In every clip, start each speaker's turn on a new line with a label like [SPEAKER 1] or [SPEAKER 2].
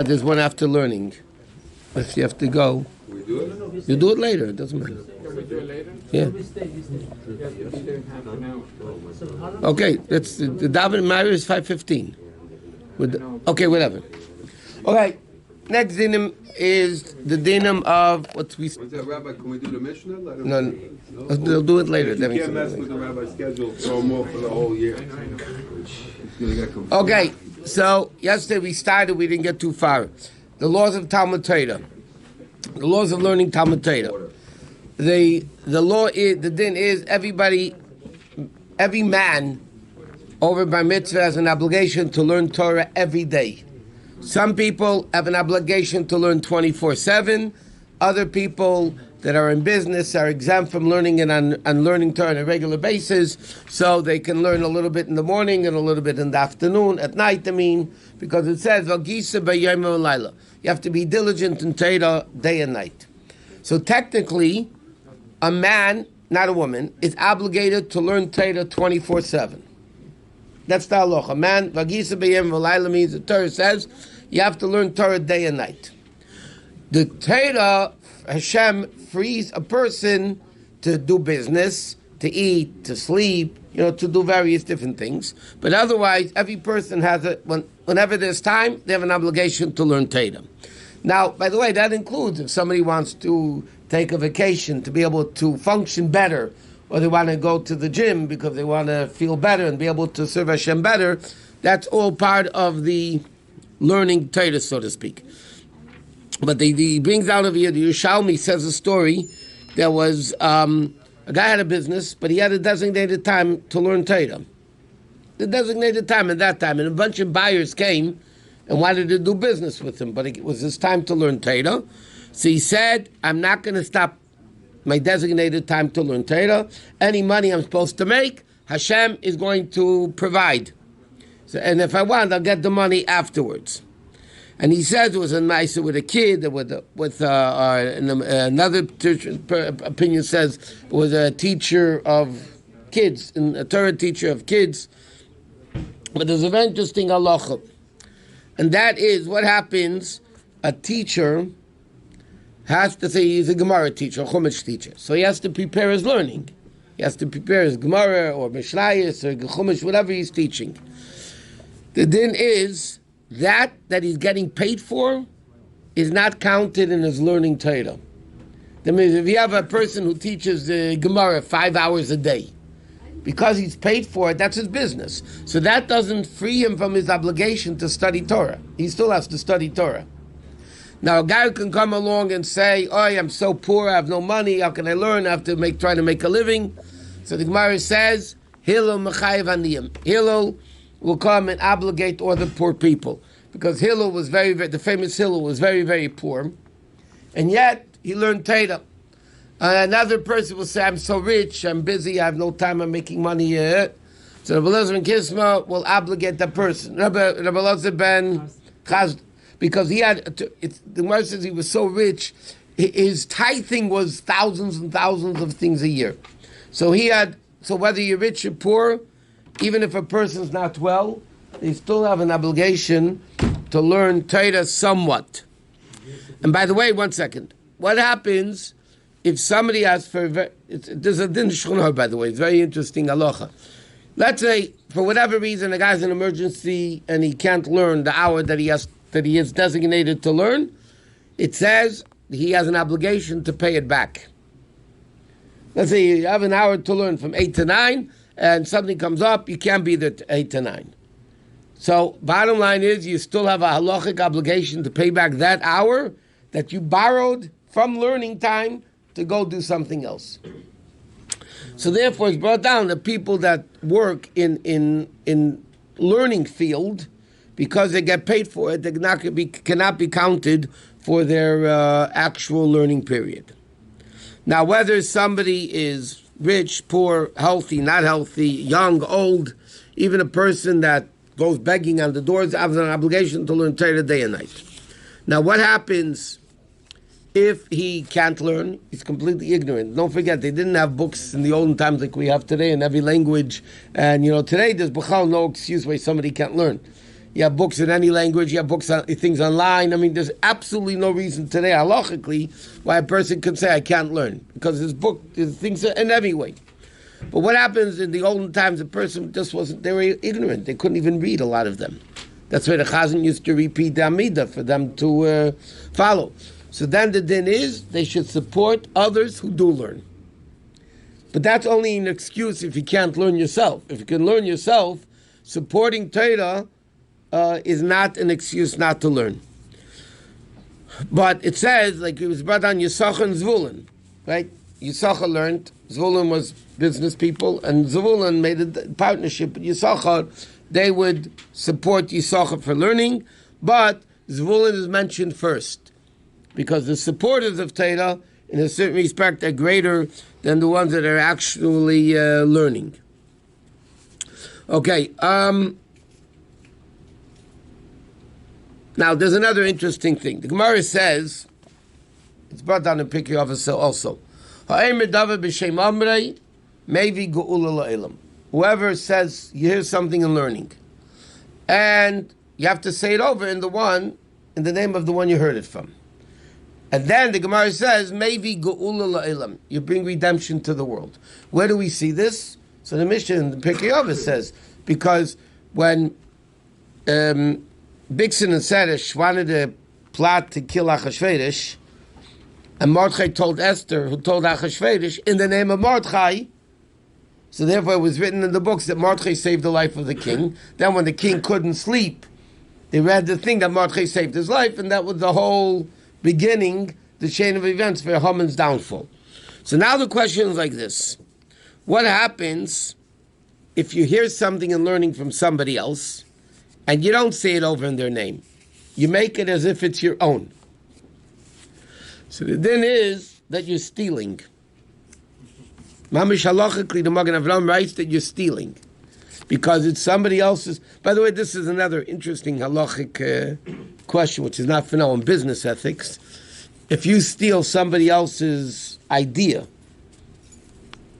[SPEAKER 1] There's one after learning. If you have to go,
[SPEAKER 2] Can we do it?
[SPEAKER 1] you do it later. It doesn't matter.
[SPEAKER 3] Can we do it later?
[SPEAKER 1] Yeah.
[SPEAKER 3] You have to be there in half an hour.
[SPEAKER 1] Okay. That's the davening Ma'ariv is 5:15. Okay, whatever. Okay. Next dinim is the dinim of what we.
[SPEAKER 2] What's that, Rabbi? Can we do the Mishnah? Let him
[SPEAKER 1] No, they'll do it later.
[SPEAKER 2] You can't mess with the rabbi's schedule. Throw him off for the whole year. He's gonna get confused.
[SPEAKER 1] Okay. So yesterday we started. We didn't get too far. The laws of Talmud Torah. The laws of learning Talmud Torah. The law is, the din is, every man over bar mitzvah has an obligation to learn Torah every day. Some people have an obligation to learn 24/7. Other people that are in business are exempt from learning and learning Torah on a regular basis, so they can learn a little bit in the morning and a little bit in the afternoon, at night, because it says, "V'gisa b'yom u'layla." You have to be diligent in Torah day and night. So technically, a man, not a woman, is obligated to learn Torah 24/7. That's the halacha. Man, v'gisa b'yom u'layla means the Torah says you have to learn Torah day and night. The Torah, Hashem frees a person to do business, to eat, to sleep, to do various different things. But otherwise, every person has whenever there's time, they have an obligation to learn Torah. Now, by the way, that includes if somebody wants to take a vacation to be able to function better, or they want to go to the gym because they want to feel better and be able to serve Hashem better. That's all part of the learning Torah, so to speak. But he brings out of here, the Yerushalmi says a story. There was a guy had a business, but he had a designated time to learn Torah. The designated time at that time, and a bunch of buyers came and wanted to do business with him, but it was his time to learn Torah. So he said, I'm not going to stop my designated time to learn Torah. Any money I'm supposed to make, Hashem is going to provide. So, and if I want, I'll get the money afterwards. And he says it was a nicer with a kid, another opinion says it was a teacher of kids, a Torah teacher of kids. But there's a very interesting halacha. And that is what happens, a teacher has to say he's a Gemara teacher, a Chumash teacher. So he has to prepare his learning. He has to prepare his Gemara or Mishnayos or Chumash, whatever he's teaching. The din is that he's getting paid for is not counted in his learning Torah. That means if you have a person who teaches the Gemara 5 hours a day, because he's paid for it, that's his business. So that doesn't free him from his obligation to study Torah. He still has to study Torah. Now a guy who can come along and say, "Oh, I'm so poor, I have no money, how can I learn? I have to try to make a living." So the Gemara says, Hillel mechayev aniyim. Hillel will come and obligate all the poor people. Because Hillel was the famous Hillel was very, very poor. And yet, he learned Torah. Another person will say, I'm so rich, I'm busy, I have no time, I'm making money here. So Rabbi Elazar ben Kisma will obligate that person. Rabbi Elazar ben Chaz, because he had, the Gemara says he was so rich, his tithing was thousands and thousands of things a year. So whether you're rich or poor, even if a person's not well, they still have an obligation to learn Torah somewhat. And by the way, 1 second. What happens if somebody asks there's a din shulchan, by the way, it's very interesting halacha. Let's say, for whatever reason, a guy's in an emergency and he can't learn the hour that he is designated to learn. It says he has an obligation to pay it back. Let's say you have an hour to learn from 8 to 9, and something comes up, you can't be there 8 to 9. So, bottom line is, you still have a halachic obligation to pay back that hour that you borrowed from learning time to go do something else. So therefore, it's brought down that people that work in learning field, because they get paid for it, they cannot be counted for their actual learning period. Now, whether somebody is rich, poor, healthy, not healthy, young, old, even a person that goes begging on the doors has an obligation to learn Torah day and night. Now, what happens if he can't learn? He's completely ignorant. Don't forget, they didn't have books in the olden times like we have today in every language. And, today there's no excuse why somebody can't learn. You have books in any language. You have books on things online. I mean, there's absolutely no reason today, halachically, why a person can say I can't learn because this book, there's things in every way. But what happens in the olden times? A person just wasn't. They were ignorant. They couldn't even read a lot of them. That's why the Chazan used to repeat the Amidah for them to follow. So then the din is they should support others who do learn. But that's only an excuse if you can't learn yourself. If you can learn yourself, supporting Torah is not an excuse not to learn. But it says, like it was brought on Yisachar and Zvulun, right? Yisachar learned, Zvulun was business people, and Zvulun made a partnership with Yisachar. They would support Yisachar for learning, but Zvulun is mentioned first, because the supporters of Torah, in a certain respect, are greater than the ones that are actually learning. Okay, now there's another interesting thing. The Gemara says, it's brought down in Pirkei Avos also, whoever says, you hear something in learning, and you have to say it over in the name of the one you heard it from. And then the Gemara says, maybe ge'ula la'ilam, you bring redemption to the world. Where do we see this? So the Mishnah in the Pirkei Avos says, because when Bigson and Seresh wanted to plot to kill Achashverosh, and Mordechai told Esther, who told Achashverosh, in the name of Mordechai, so therefore it was written in the books that Mordechai saved the life of the king. Then when the king couldn't sleep, they read the thing that Mordechai saved his life, and that was the whole beginning, the chain of events for Haman's downfall. So now the question is like this. What happens if you hear something and learning from somebody else, and you don't say it over in their name? You make it as if it's your own. So the din is that you're stealing. Mamish halachically, the Magen Avraham writes that you're stealing, because it's somebody else's. By the way, this is another interesting halachic question, which is not for now in business ethics. If you steal somebody else's idea,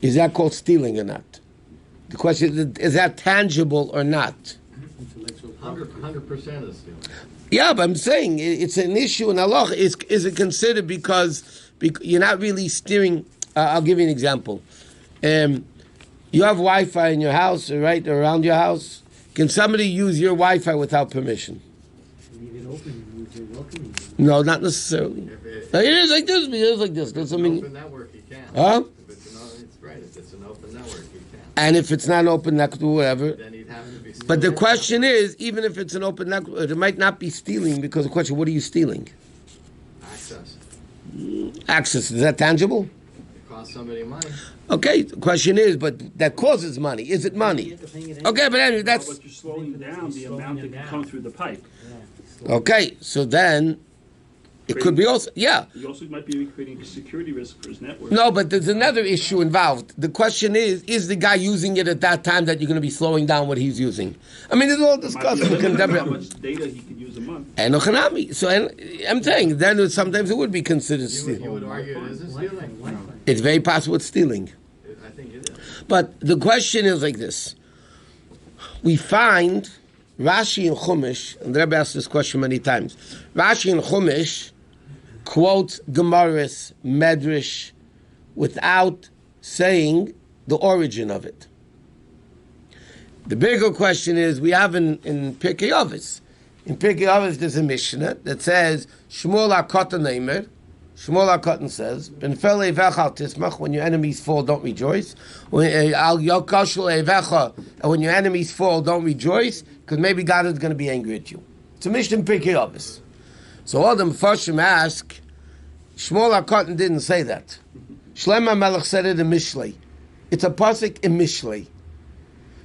[SPEAKER 1] is that called stealing or not? The question is that tangible or not?
[SPEAKER 3] 100% is stealing.
[SPEAKER 1] Yeah, but I'm saying it's an issue in halacha. Is it considered because you're not really steering? I'll give you an example. You have Wi-Fi in your house, right, around your house. Can somebody use your Wi-Fi without permission?
[SPEAKER 4] Leave it open. You're welcome.
[SPEAKER 1] No, not necessarily. It is like this. It is like this. That's
[SPEAKER 3] If
[SPEAKER 1] what I
[SPEAKER 3] it's an
[SPEAKER 1] mean.
[SPEAKER 3] open network, you can.
[SPEAKER 1] Huh?
[SPEAKER 3] It's right. If it's an open network, you can.
[SPEAKER 1] And if it's not an open network, whatever.
[SPEAKER 3] Then you'd have to be stealing.
[SPEAKER 1] But the question is, even if it's an open network, it might not be stealing, because the question, what are you stealing?
[SPEAKER 3] Access.
[SPEAKER 1] Access. Is that tangible?
[SPEAKER 3] It costs somebody money.
[SPEAKER 1] Okay, the question is, but that causes money. Is it money? Okay, but anyway, that's...
[SPEAKER 5] But you're slowing down the amount that can come through the pipe.
[SPEAKER 1] Okay, so then, it could be also... Yeah.
[SPEAKER 5] You also might be creating a security risk for his network.
[SPEAKER 1] No, but there's another issue involved. The question is the guy using it at that time that you're going to be slowing down what he's using? I mean, it's all discussed.
[SPEAKER 5] How much data he could use a month.
[SPEAKER 1] And so I'm saying, then sometimes it would be considered
[SPEAKER 3] You
[SPEAKER 1] stealing.
[SPEAKER 3] would argue it isn't stealing.
[SPEAKER 1] It's very possible it's stealing.
[SPEAKER 3] I think it is.
[SPEAKER 1] But the question is like this. We find Rashi and Chumash, and the Rebbe asked this question many times. Rashi and Chumash quotes Gemaras, Medrash, without saying the origin of it. The bigger question is, we have in Pirkei Avos. In Pirkei Avos there's a Mishnah that says, Shmuel HaKotan Eimer, Shmuel HaKotan says, Ben Fel Evecha al Tismach, when your enemies fall, don't rejoice. Al Yokashul Evecha, and when your enemies fall, don't rejoice, because maybe God is going to be angry at you. It's a Mishnah in Pirkei Avos. So all the Mepharshim ask, Shmuel HaKotan didn't say that. Shlomo Melech said it in Mishlei. It's a pasuk in Mishlei.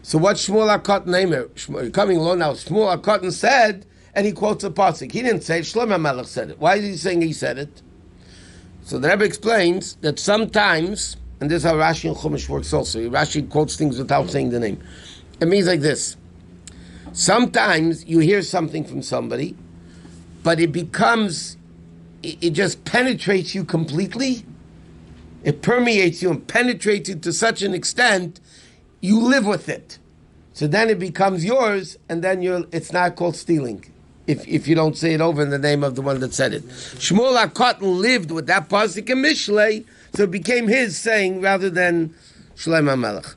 [SPEAKER 1] So what Shmuel HaKotan Eimer, coming along now, Shmuel HaKotan said, and he quotes a pasuk. He didn't say it, Shlomo Melech said it. Why is he saying he said it? So the Rebbe explains that sometimes, and this is how Rashi and Chumash works also, Rashi quotes things without saying the name. It means like this. Sometimes you hear something from somebody, but it just penetrates you completely. It permeates you and penetrates you to such an extent, you live with it. So then it becomes yours, and then it's not called stealing. If you don't say it over in the name of the one that said it. Shmuel HaKatan lived with that pasuk in Mishlei, so it became his saying rather than Shlomo HaMelech.